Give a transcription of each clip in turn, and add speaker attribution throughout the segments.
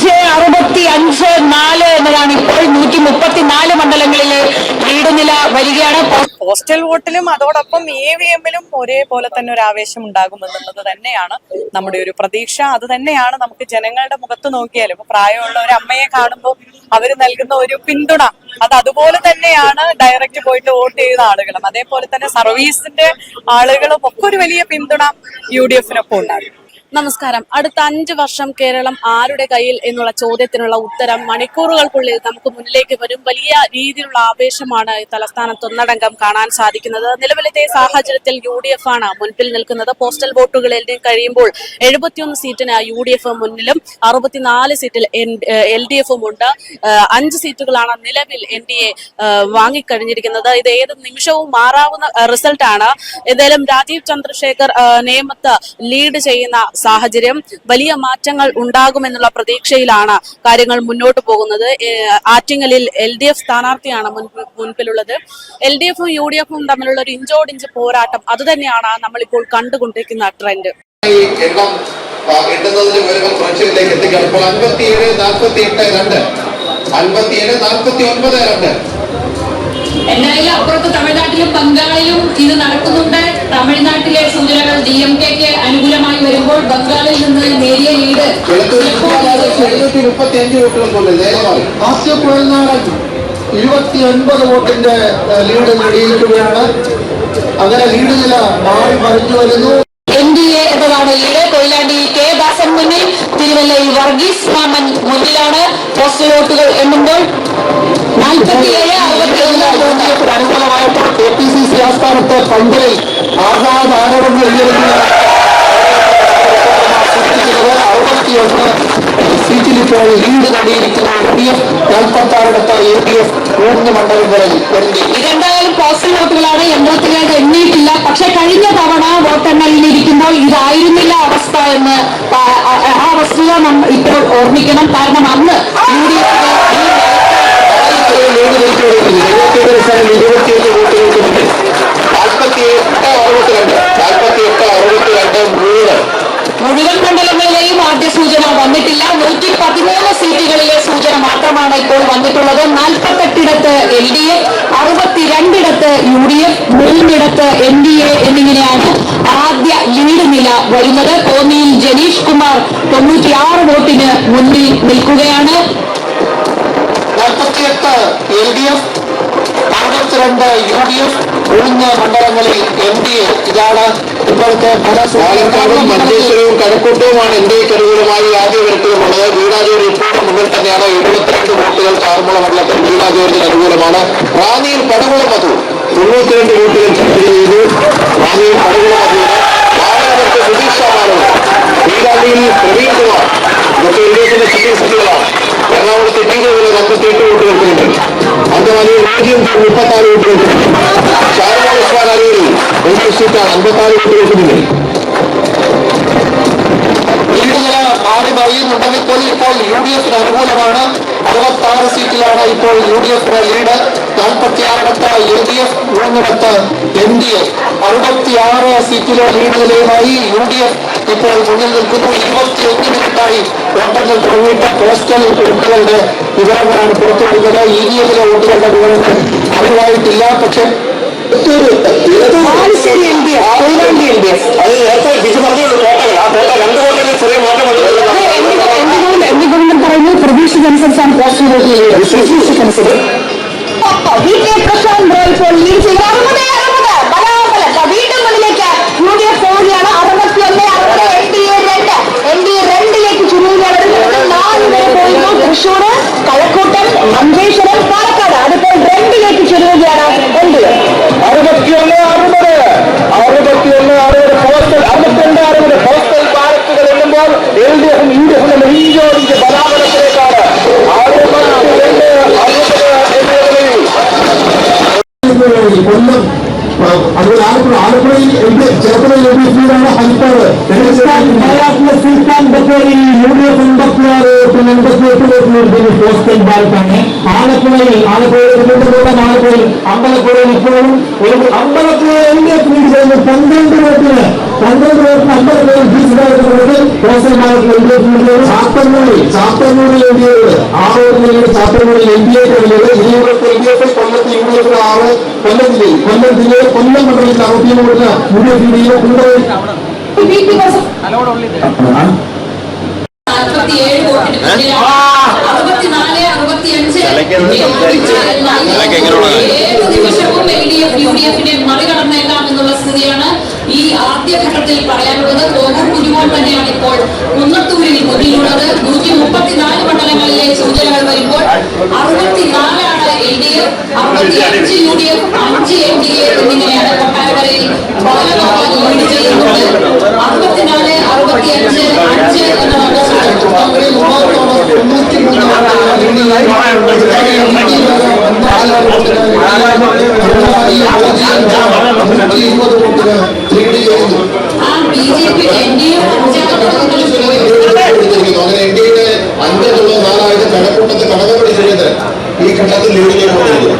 Speaker 1: 65-4 എന്നതാണ് ഇപ്പോൾ 134 മണ്ഡലങ്ങളിലെ ലീഡ് നില വരികയാണ്.
Speaker 2: പോസ്റ്റൽ വോട്ടിലും അതോടൊപ്പം EVM-ലും ഒരേപോലെ തന്നെ ഒരു ആവേശം ഉണ്ടാകുമെന്നുള്ളത് തന്നെയാണ് നമ്മുടെ ഒരു പ്രതീക്ഷ. അത് തന്നെയാണ് നമുക്ക് ജനങ്ങളുടെ മുഖത്ത് നോക്കിയാലും പ്രായമുള്ള ഒരു അമ്മയെ കാണുമ്പോൾ അവര് നൽകുന്ന ഒരു പിന്തുണ അത് അതുപോലെ തന്നെയാണ് ഡയറക്റ്റ് പോയിട്ട് വോട്ട് ചെയ്ത ആളുകളും അതേപോലെ തന്നെ സർവീസിന്റെ ആളുകളും ഒക്കെ ഒരു വലിയ പിന്തുണ UDF-നൊപ്പം ഉണ്ടാകും.
Speaker 3: നമസ്കാരം. അടുത്ത 5 വർഷം കേരളം ആരുടെ കയ്യിൽ എന്നുള്ള ചോദ്യത്തിനുള്ള ഉത്തരം മണിക്കൂറുകൾക്കുള്ളിൽ നമുക്ക് മുന്നിലേക്ക് വരും. വലിയ രീതിയിലുള്ള ആവേശമാണ് തലസ്ഥാനത്ത് ഒന്നടങ്കം കാണാൻ സാധിക്കുന്നത്. നിലവിലത്തെ സാഹചര്യത്തിൽ UDF ആണ് മുൻപിൽ നിൽക്കുന്നത്. പോസ്റ്റൽ വോട്ടുകൾ എണ്ണി കഴിയുമ്പോൾ 71 സീറ്റിന് UDF മുന്നിലും 64 സീറ്റിൽ LDF-ഉം ഉണ്ട്. 5 സീറ്റുകളാണ് നിലവിൽ NDA വാങ്ങിക്കഴിഞ്ഞിരിക്കുന്നത്. ഇത് ഏത് നിമിഷവും മാറാവുന്ന റിസൾട്ടാണ്. ഏതായാലും രാജീവ് ചന്ദ്രശേഖർ നേമത്ത് ലീഡ് ചെയ്യുന്ന സാഹചര്യം, വലിയ മാറ്റങ്ങൾ ഉണ്ടാകുമെന്നുള്ള പ്രതീക്ഷയിലാണ് കാര്യങ്ങൾ മുന്നോട്ട് പോകുന്നത്. ആറ്റിങ്ങലിൽ LDF സ്ഥാനാർത്ഥിയാണ് മുൻപിലുള്ളത്. LDF-ഉം UDF-ഉം തമ്മിലുള്ള ഒരു ഇഞ്ചോടിഞ്ച് പോരാട്ടം അത് തന്നെയാണ് നമ്മളിപ്പോൾ കണ്ടുകൊണ്ടിരിക്കുന്ന ട്രെൻഡ്.
Speaker 1: എന്നാലും അപ്പുറത്ത് തമിഴ്നാട്ടിലും ബംഗാളിലും ഇത് നടക്കുന്നുണ്ട്. തമിഴ്നാട്ടിലെ സൂചനകൾ DMK-ക്ക് അനുകൂലമായി വരുമ്പോൾ ബംഗാളിൽ നിന്ന് നേരിയ ലീഡ്
Speaker 4: 29 വോട്ടിന്റെ ലീഡ് നേടിയിരിക്കുകയാണ്. അങ്ങനെ ലീഡ് നില മാറി മറിഞ്ഞു വരുന്നു.
Speaker 1: NDA എന്നതാണ് ലീഡ്. കൊയിലാണ്ടി K ദാസൻ മുന്നിൽ, തിരുവല്ലയിൽ വർഗീസ് മാമൻ മുന്നിലാണ്. പോസ്റ്റൽ വോട്ടുകൾ എണ്ണുമ്പോൾ
Speaker 4: 47-61 അനുകൂലമായപ്പോൾ KPCC ആസ്ഥാനത്ത് പന്തലിൽ ആസാദ് ആരോപണങ്ങൾ സീറ്റിൽ ഇപ്പോൾ ലീഡ് നേടിയിരിക്കുന്ന UDF 46 LDF 3 മണ്ഡലങ്ങളിൽ.
Speaker 1: ഇതെന്തായാലും പോസ്റ്റൽ വോട്ടുകളാണ്. 82 എണ്ണിയിട്ടില്ല. പക്ഷെ കഴിഞ്ഞ തവണ വോട്ടെണ്ണലിൽ ഇരിക്കുമ്പോൾ ഇതായിരുന്നില്ല അവസ്ഥ എന്ന് ആ വസ്തുത ഇപ്പോൾ ഓർമ്മിക്കണം. കാരണം അന്ന് UDF മുഴുവൻ മണ്ഡലങ്ങളിലെയും ആദ്യ സൂചന വന്നിട്ടില്ല. 113 സീറ്റുകളിലെ സൂചന മാത്രമാണ് ഇപ്പോൾ വന്നിട്ടുള്ളത്. 48 LDF, 62 UDF, 3 NDA എന്നിങ്ങനെയാണ് ആദ്യ ലീഡ് നില വരുന്നത്. കോന്നിയിൽ ജനീഷ് കുമാർ 96 വോട്ടിന് മുന്നിൽ നിൽക്കുകയാണ്.
Speaker 4: 48 LDF, 62 UDF, 3 മണ്ഡലങ്ങളിൽ NDA. ഇതാണ് ഇപ്പോഴത്തെ പാലക്കാടും മഞ്ചേശ്വരവും കഴക്കൂട്ടവുമാണ് NDAക്ക് അനുകൂലമായി ആദ്യ വരത്തിലുള്ളത്. വീണാജോരി ഇപ്പോൾ മുന്നിൽ തന്നെയാണ്. 72 വോട്ടുകൾ ചാർമുള മണ്ഡലത്തിൽ വീണാജോരിന് അനുകൂലമാണ്. റാന്നിയിൽ പടകുളം മധു 92 വോട്ടുകൾ ചർച്ച ചെയ്തു. റാന്നിയിൽ പടകുളം മധുവിന് മാനവർക്ക് സുധീഷ് ശാമാനോ, വീരാണ്ടിയിൽ പ്രവീൺ കുമാർ, ഇതൊക്കെ LDFിന്റെ സിറ്റിംഗ് സീറ്റുകളാണ്. എറണാകുളത്ത് TJ-യിൽ 58 വോട്ടുകൾക്കുണ്ട്. അങ്കമാലിയിൽ 34 വോട്ടുകൾക്കുണ്ട്. ഷാരുമോൾ ഉസ്മാൻ അരൂരിൽ സീറ്റാണ് 54 വോട്ടുകൾക്കുണ്ട്. ലീഡ് നില മാറി മറിയുന്നുണ്ടെങ്കിൽ പോലും ഇപ്പോൾ UDF-ന് അനുകൂലമാണ്. 66 സീറ്റിലാണ് ഇപ്പോൾ UDF-ന്റെ ലീഡ്. 46 LDF, 3 NDA. 66 സീറ്റിലെ ലീഡ് നിലയുമായി UDF ഇപ്പോൾ മുന്നിൽ നിൽക്കുന്നു. 21 മിനിറ്റായി വോട്ടെണ്ണൽ തുടങ്ങിയിട്ട് പോസ്റ്റൽ വോട്ടുകളുടെ വിവരങ്ങളാണ് പുറത്തുവരുന്നത്. EVM-ലെ വോട്ടുകളുടെ വിവരങ്ങൾ അറിവായിട്ടില്ല. പക്ഷേ എന്തുകൊണ്ടും പറയുന്നു പ്രതീക്ഷയ്ക്കനുസരിച്ചാണ് പോസ്റ്റൽ വോട്ടുകൾ. പ്രശാന്ത് ഇപ്പോൾ ലീഡ് ചെയ്യുക. വീണ്ടും മുന്നിലേക്ക് UDF പോവുകയാണ്. 61-60 NDA 2ലേക്ക് ചുരുങ്ങുകയാണ്. 4 പേര് പോയിരുന്നു. തൃശ്ശൂർ, കഴക്കൂട്ടം, മഞ്ചേശ്വരം, പാലക്കാട്. അതിപ്പോൾ 2ലേക്ക് ചുരുങ്ങുകയാണ്. 61-60 പോസ്റ്റൽ 62-60 പോസ്റ്റൽ ബാലറ്റുകൾ എണ്ണുമ്പോൾ LDF-ഉം UDF-ഉം ഇഞ്ചോടിഞ്ച് ബലാബലത്തിലേക്കാണ്. 62 കൊല്ലം, അതുപോലെ ആലപ്പുഴയിൽ ചെറുപ്പുഴയിൽ LDF-ാണ് ഹരിപ്പാട്. സുൽത്താൻ ആലപ്പുഴയിൽ UDF 86 വോട്ടിന് 88 വോട്ടിന് പോസ്റ്റൽ ബാലറ്റാണ്. ആലപ്പുഴയിൽ ആലപ്പുഴയിൽ അമ്പലപ്പുഴയിൽ ഇപ്പോഴും അമ്പലപ്പുഴ LDF ലീഡ് ചെയ്യുന്ന 12 വോട്ടിന് അമ്പലപ്പുഴയിൽ പോസ്റ്റൽ ബാലറ്റ് LDF ലീഡ് ചെയ്യുന്നു. ചാത്തന്നൂരിൽ LDF 6 വോട്ടിന് ചാത്തന്നൂരിൽ NDA LDF കൊല്ലത്ത് UDF 6 കൊല്ലം ജില്ലയിൽ കൊല്ലം മണ്ഡലത്തിൽ 63 വോട്ടിന് UDF ലീഡ് ചെയ്യുന്നു.
Speaker 1: 47 വോട്ടിന് ഏത് നിമിഷവും LDF-UDF-നെ മറികടന്നേക്കാം എന്നുള്ള സ്ഥിതിയാണ് ഈ ആദ്യഘട്ടത്തിൽ പറയാനുള്ളത്. കോവൂർ കുരുമോൻ തന്നെയാണ് ഇപ്പോൾ കുന്നത്തൂരിൽ മുന്നിലുള്ളത്. 134 മണ്ഡലങ്ങളിലെ സൂചനകൾ വരുമ്പോൾ 64 LDF, 65 UDF, 5 NDA എന്നിങ്ങനെയാണ് കൊട്ടാരക്കരയിൽ ലീഡ് ചെയ്യുന്നത്. 64, 65, 5 എന്നാണ് BJP NDA
Speaker 4: അഞ്ചുള്ള നാലാഴ്ച കടക്കൂട്ടത്ത് കടകപടി സുരേന്ദ്രൻ ഈ ഘട്ടത്തിൽ ലീഡ് ചെയ്യപ്പെട്ടിരിക്കുന്നു.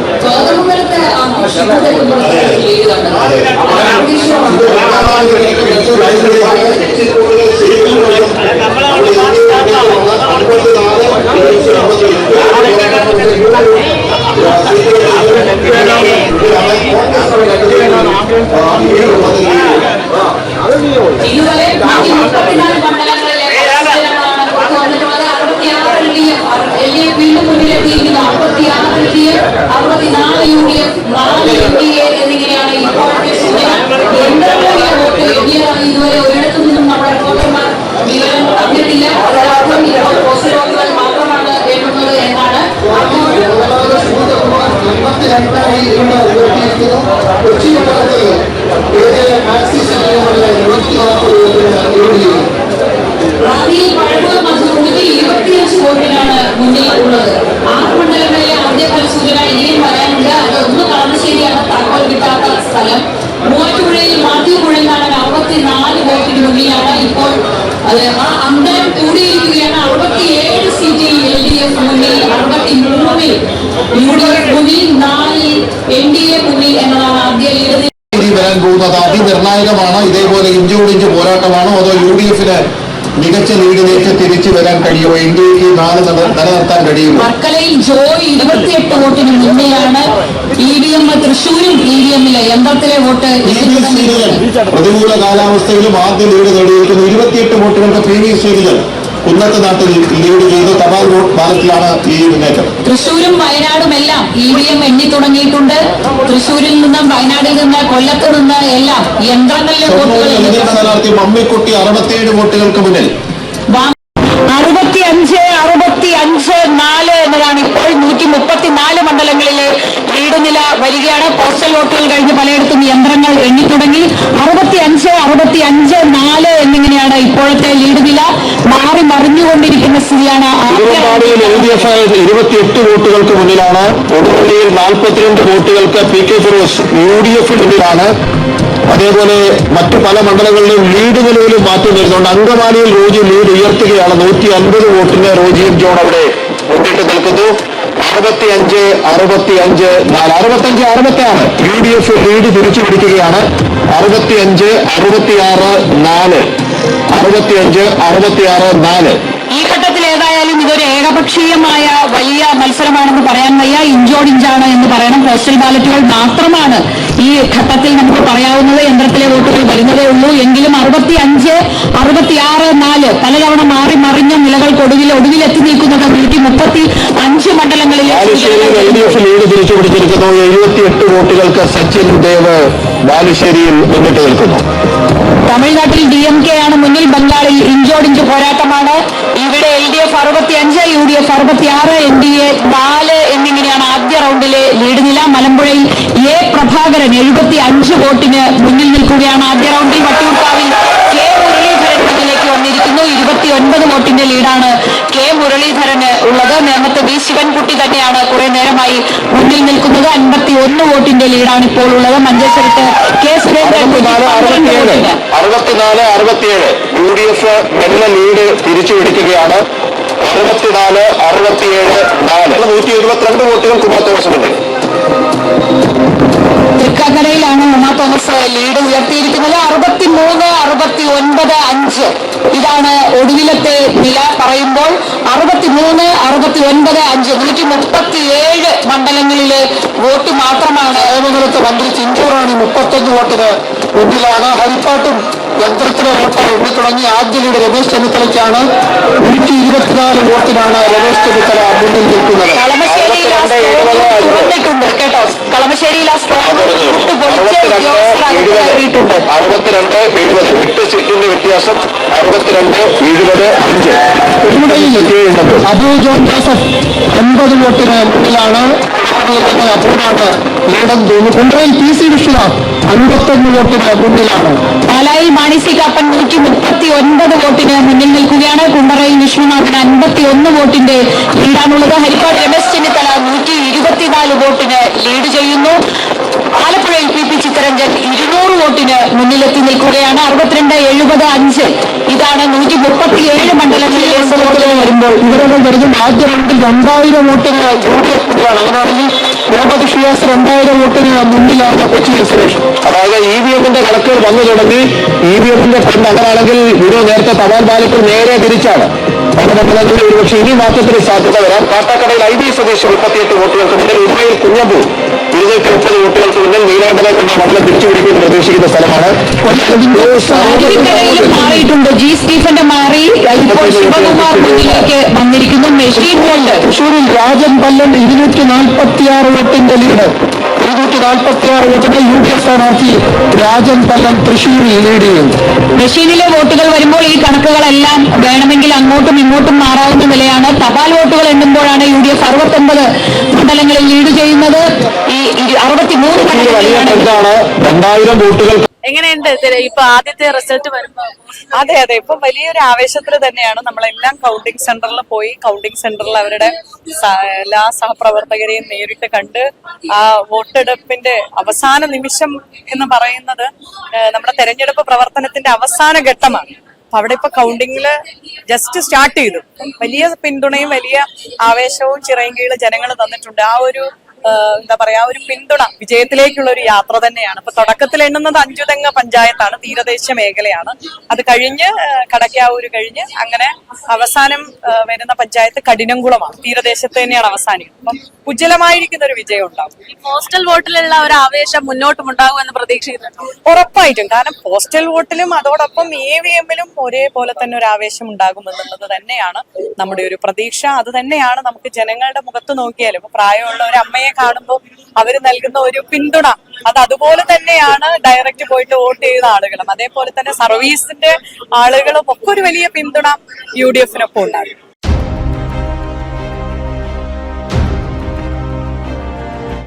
Speaker 1: ഇതുവരെ 134 മണ്ഡലങ്ങളിലെ LDF വീണ്ടും മുന്നിലെത്തിയിരിക്കുന്നു. 66 LDF, 64 UDF, 4 NDA എന്നിങ്ങനെയാണ് ഇപ്പോഴത്തെ സൂചന. യന്ത്രങ്ങളിലെ വോട്ട് എണ്ണിയതാണ് ഇതുവരെ ഒരിടത്തു നിന്നും നമ്മുടെ റിപ്പോർട്ടർമാർ വിവരം തന്നിട്ടില്ല. അതിനർത്ഥം ഇപ്പോൾ പോസ്റ്റൽ വോട്ടുകൾ മാത്രമാണ് എണ്ണുന്നത് എന്നാണ്.
Speaker 4: കൊച്ചി മണ്ഡലത്തിൽ
Speaker 1: റാന്നിയിൽ പഴകുളം മധുരൂരിൽ 25 വോട്ടിനാണ് മുന്നിൽ ഉള്ളത്. 6 മണ്ഡലങ്ങളിലെ ആദ്യ ഫലസൂചന ഇനിയും വരാനുണ്ട്. അതൊന്ന് കളമശ്ശേരിയാണ് താക്കോൽ കിട്ടാത്ത സ്ഥലം. മൂവാറ്റുപുഴയിൽ മാത്യു കുഴൽനാടൻ 64 വോട്ടിന് മുന്നിലാണ്. ഇപ്പോൾ ആ അന്തരം കൂടിയിരിക്കുകയാണ്. 67 സീറ്റിൽ LDF മുന്നിൽ, 63 UDF മുന്നിൽ, 4 NDA മുന്നിൽ എന്നതാണ് ആദ്യ ലീഡ്.
Speaker 4: വരാൻ പോകുന്നത് അതിനിർണായകമാണ്. ഇതേപോലെ ഇഞ്ചോടിഞ്ച് പോരാട്ടമാണോ അതോ UDF-ന് മികച്ച ലീഡിലേക്ക് തിരിച്ചു വരാൻ കഴിയുമോ? ഇന്ത്യക്ക് 4 നിലനിർത്താൻ കഴിയുമോ?
Speaker 1: വർക്കലയിൽ ജോയ് 28 വോട്ടിന് മുന്നിലാണ്. EVM തൃശ്ശൂരും EVM-ലെ യന്ത്രത്തിലെ വോട്ട്
Speaker 4: പ്രതികൂല കാലാവസ്ഥയിലും ആദ്യ ലീഡ് നേടിയിരിക്കുന്നു. 28 വോട്ടുകൾക്ക് PV ശ്രീധരൻ കുന്നത്ത് നാട്ടിൽ ലീഡ് ചെയ്ത് തപാൽ വോട്ട് ബാലറ്റിലാണ് ഈ മുന്നേറ്റം.
Speaker 1: തൃശ്ശൂരും വയനാടുമെല്ലാം EVM എണ്ണി തുടങ്ങിയിട്ടുണ്ട്. തൃശ്ശൂരിൽ നിന്നും വയനാട്ടിൽ നിന്ന് കൊല്ലത്ത് നിന്ന് എല്ലാം യന്ത്രങ്ങളിലെ വോട്ടുകൾ.
Speaker 4: സ്ഥാനാർത്ഥി മമ്മിക്കുട്ടി 67 വോട്ടുകൾക്ക് മുന്നിൽ.
Speaker 1: 65-4 എന്നതാണ് ഇപ്പോൾ 134 മണ്ഡലങ്ങളിലെ ലീഡ് നില വരികയാണ്. പോസ്റ്റൽ വോട്ടുകൾ കഴിഞ്ഞ് പലയിടത്തും യന്ത്രങ്ങൾ എണ്ണി തുടങ്ങി. 65-4 എന്നിങ്ങനെയാണ് ഇപ്പോഴത്തെ ലീഡ് നില. മാറി മറിഞ്ഞുകൊണ്ടിരിക്കുന്ന സ്ഥിതിയാണ്.
Speaker 4: തിരുവമ്പാടിയിൽ LDF 28 വോട്ടുകൾക്ക് മുന്നിലാണ്. കൊടുവള്ളിയിൽ 42 വോട്ടുകൾക്ക് PK ഫിറോസ് UDF മുന്നിലാണ്. അതേപോലെ മറ്റു പല മണ്ഡലങ്ങളിലും ലീഡ് നിലയിലും മാറ്റം വരുന്നുണ്ട്. അങ്കമാലിയിൽ റോജി ലീഡ് ഉയർത്തുകയാണ്. 150 വോട്ടിന് റോജിയും ജോൺ അവിടെ മുന്നിട്ട് നിൽക്കുന്നു. 65-4 65-66 UDF ലീഡ് തിരിച്ചു പിടിക്കുകയാണ്. 65-66-4 65-66-4.
Speaker 1: ഈ ഘട്ടത്തിൽ ഏതായാലും ഇതൊരു ഏകപക്ഷീയമായ വലിയ മത്സരമാണെന്ന് പറയാൻ വയ്യ. ഇഞ്ചോടിഞ്ചാണ് എന്ന് പറയണം. പോസ്റ്റൽ ബാലറ്റുകൾ മാത്രമാണ് ഈ ഘട്ടത്തിൽ നമുക്ക് പറയാവുന്നത്. യന്ത്രത്തിലെ വോട്ടുകൾ വരുന്നതേ ഉള്ളൂ. എങ്കിലും 65-66-4 പലതവണ മാറി മറിഞ്ഞ നിലകൾക്കൊടുവിൽ ഒടുവിലെത്തി നിൽക്കുന്നത് 135 മണ്ഡലങ്ങളിലെ
Speaker 4: LDF ലീഡ് തിരിച്ചു പിടിച്ചിരിക്കുന്നു. 78 വോട്ടുകൾക്ക് സച്ചിൻ ദേവ് ബാലുശ്ശേരിയിൽ മുന്നിട്ട് നിൽക്കുന്നു.
Speaker 1: തമിഴ്നാട്ടിൽ DMK ആണ് മുന്നിൽ. ബംഗാളിൽ ഇഞ്ചോടിഞ്ച് പോരാട്ടമാണ്. ഇവിടെ LDF 65, UDF 66, NDA 4 എന്നിങ്ങനെയാണ് ആദ്യ റൗണ്ടിലെ ലീഡ് നില. മലമ്പുഴയിൽ A പ്രഭാകരൻ 75 വോട്ടിന് മുന്നിൽ നിൽക്കുകയാണ് ആദ്യ റൗണ്ടിൽ. വട്ടിയൂർക്കാവിൽ K മുരളീധരൻ മുന്നിലേക്ക് വന്നിരിക്കുന്നു. 59 വോട്ടിന്റെ ലീഡാണ് കെ മുരളീധരന് ഉള്ളത്. നേമത്ത് വി ശിവൻകുട്ടി തന്നെയാണ് കുറെ നേരമായി മുന്നിൽ നിൽക്കുന്നത്. 51 വോട്ടിന്റെ ലീഡാണ് ഇപ്പോൾ ഉള്ളത്. മഞ്ചേശ്വരത്ത് കെ സുരേന്ദ്രൻ
Speaker 4: 64-67 UDF നല്ല ലീഡ് തിരിച്ചുപിടിക്കുകയാണ്. 64-67 172 വോട്ടുകൾ കുമാർ തോമസിനുണ്ട്.
Speaker 1: തൃക്കാക്കരയിലാണ് ഉമാ തോമസ് ലീഡ് ഉയർത്തിയിരിക്കുന്നത്. 63-69-5 ഇതാണ് ഒടുവിലത്തെ നില പറയുമ്പോൾ. 63-69-5 137 മണ്ഡലങ്ങളിലെ വോട്ട് മാത്രമാണ്.
Speaker 4: ഏമംഗലത്ത് മന്ത്രി ചിഞ്ചൂറാണി 31 വോട്ടിന് മുന്നിലാണ്. ഹരിപ്പാട്ടും യന്ത്രത്തിലെ വോട്ട് എണ്ണിത്തുടങ്ങി. ആദ്യ ലീഡ് രമേശ് ചെന്നിത്തലയ്ക്കാണ്. 124 വോട്ടിനാണ് രമേശ് ചെന്നിത്തല മുന്നിൽ നിൽക്കുന്നത്.
Speaker 1: കളമശ്ശേരിയിൽ തുറന്നിട്ടുണ്ട് കേട്ടോ. കളമശ്ശേരിയിൽ ആ സ്ട്രോങ്
Speaker 4: 62-70 8 സീറ്റിന്റെ വ്യത്യാസം. 62-70-5 അബു ജോൺ ജോസഫ് 50 വോട്ടിന് മുന്നിലാണ്. അബൂനാണ് ലീഡെന്ന് തോന്നുന്നു. കുണ്ടറയിൽ PC വിശ്വനാഥ് 51 വോട്ടിന് മുന്നിലാണ്.
Speaker 1: പാലായിൽ മാണി സി കാപ്പൻ 139 വോട്ടിന് മുന്നിൽ നിൽക്കുകയാണ്. കുണ്ടറയിൽ വിശ്വനാഥിന് 51 വോട്ടിന്റെ ലീഡാണുള്ളത്. ഹരിപ്പാട് രമേശ് ചെന്നിത്തല 124 വോട്ടിന് ലീഡ് ചെയ്യുന്നു. ആലപ്പുഴയിൽ PP ചിത്തരഞ്ജൻ 200 വോട്ടിന് മുന്നിലെത്തി നിൽക്കുകയാണ്. 62-70-5 ഇതാണ് 137 മണ്ഡലങ്ങളിലെ വോട്ടുകൾ വരുമ്പോൾ
Speaker 4: ഇവരുടെ വരുന്ന ആദ്യ റൗണ്ടിൽ 2000 വോട്ടിന് UDF-ാണ്. അങ്ങനെയാണെങ്കിൽ മുഹമ്മദ് ഷിയാസ് 2000 വോട്ടിന് മുന്നിലാണ് കൊച്ചിയിൽ സുരേഷ്. അതായത് EVM-ന്റെ കണക്കുകൾ വന്നു തുടങ്ങി. EVM-ന്റെ ഫണ്ട് അങ്ങനെയാണെങ്കിൽ ഒരു നേരത്തെ തപാൽ ബാലറ്റ് നേരെ തിരിച്ചാണ്. പല മണ്ഡലങ്ങളിൽ ഒരുപക്ഷെ ഇനി മാറ്റത്തിന് സാധ്യത വരാം. കാട്ടാക്കടയിൽ IB സതീഷ് 38 വോട്ടുകൾക്ക് മുന്നിൽ. ഉദയയിൽ കുഞ്ഞമ്പു 230 വോട്ടുകൾക്ക് മുന്നിൽ. നീലാണ്ടല എന്ന മണ്ഡലം തിരിച്ചുപിടിക്കുമെന്ന് പ്രതീക്ഷിക്കുന്ന സ്ഥലമാണ്.
Speaker 1: മാറിയിട്ടുണ്ട്. G സ്റ്റീഫന്റെ മാറി ഇപ്പോൾ ശിവകുമാർ മുന്നിലേക്ക് വന്നിരിക്കുന്നു. മെഷീൻ കൊണ്ട്
Speaker 4: തൃശൂരിൽ രാജൻ പല്ലൻ 246 വോട്ടിന്റെ ലീഡ്. 246 വോട്ടിന്റെ UDF സ്ഥാനാർത്ഥി രാജൻ പല്ലൻ തൃശൂരിൽ ലീഡ് ചെയ്യുന്നു.
Speaker 1: മെഷീനിലെ വോട്ടുകൾ വരുമ്പോൾ ഈ കണക്കുകളെല്ലാം വേണമെങ്കിൽ അങ്ങോട്ടും ഇങ്ങോട്ടും മാറാവുന്ന നിലയാണ്. തപാൽ വോട്ടുകൾ എണ്ണുമ്പോഴാണ് UDF 69 മണ്ഡലങ്ങളിൽ ലീഡ് ചെയ്യുന്നത്. ഈ 63 മണ്ഡലങ്ങളിലാണ്
Speaker 4: 2000 വോട്ടുകൾ.
Speaker 3: എങ്ങനെയുണ്ട് ഇപ്പൊ ആദ്യത്തെ റിസൾട്ട് വരുമ്പോ?
Speaker 2: അതെ ഇപ്പൊ വലിയൊരു ആവേശത്തിൽ തന്നെയാണ്. നമ്മളെല്ലാം കൗണ്ടിംഗ് സെന്ററിൽ പോയി കൗണ്ടിംഗ് സെന്ററിൽ അവരുടെ എല്ലാ സഹപ്രവർത്തകരെയും നേരിട്ട് കണ്ട് ആ വോട്ടെടുപ്പിന്റെ അവസാന നിമിഷം എന്ന് പറയുന്നത് നമ്മുടെ തെരഞ്ഞെടുപ്പ് പ്രവർത്തനത്തിന്റെ അവസാന ഘട്ടമാണ്. അപ്പൊ അവിടെ ഇപ്പൊ കൗണ്ടിങ്ങില് ജസ്റ്റ് സ്റ്റാർട്ട് ചെയ്തു. വലിയ പിന്തുണയും വലിയ ആവേശവും ചിറയൻകീഴ് ജനങ്ങൾ തന്നിട്ടുണ്ട്. ആ ഒരു എന്താ പറയാ ഒരു പിന്തുണ വിജയത്തിലേക്കുള്ള ഒരു യാത്ര തന്നെയാണ്. ഇപ്പൊ തുടക്കത്തിൽ എണ്ണുന്നത് അഞ്ചുതെങ്ങ് പഞ്ചായത്താണ്, തീരദേശ മേഖലയാണ്. അത് കഴിഞ്ഞ് കടക്കാവൂര് കഴിഞ്ഞ് അങ്ങനെ അവസാനം വരുന്ന പഞ്ചായത്ത് കഠിനംകുളമാണ്. തീരദേശത്ത് തന്നെയാണ് അവസാനിക്കുന്നത്. അപ്പം ഉജ്ജ്വലമായിരിക്കുന്ന ഒരു വിജയം ഉണ്ടാവും.
Speaker 3: ഈ പോസ്റ്റൽ വോട്ടിലുള്ള ഒരു ആവേശം മുന്നോട്ടും ഉണ്ടാകും എന്ന് പ്രതീക്ഷിക്കുന്നുണ്ട്.
Speaker 2: ഉറപ്പായിട്ടും. കാരണം പോസ്റ്റൽ വോട്ടിലും അതോടൊപ്പം EVM-ലും ഒരേപോലെ തന്നെ ഒരു ആവേശം ഉണ്ടാകുമെന്നുള്ളത് തന്നെയാണ് നമ്മുടെ ഒരു പ്രതീക്ഷ. അത് തന്നെയാണ് നമുക്ക് ജനങ്ങളുടെ മുഖത്ത് നോക്കിയാലും ഇപ്പൊ പ്രായമുള്ള ഒരു അമ്മയെ കാണുമ്പോൾ അവര് നൽകുന്ന ഒരു പിന്തുണ അത് അതുപോലെ തന്നെയാണ് ഡയറക്റ്റ് പോയിട്ട് വോട്ട് ചെയ്യുന്ന ആളുകളും അതേപോലെ തന്നെ സർവീസിന്റെ ആളുകളും ഒക്കെ ഒരു വലിയ പിന്തുണ UDF-നൊപ്പം ഉണ്ടാകും.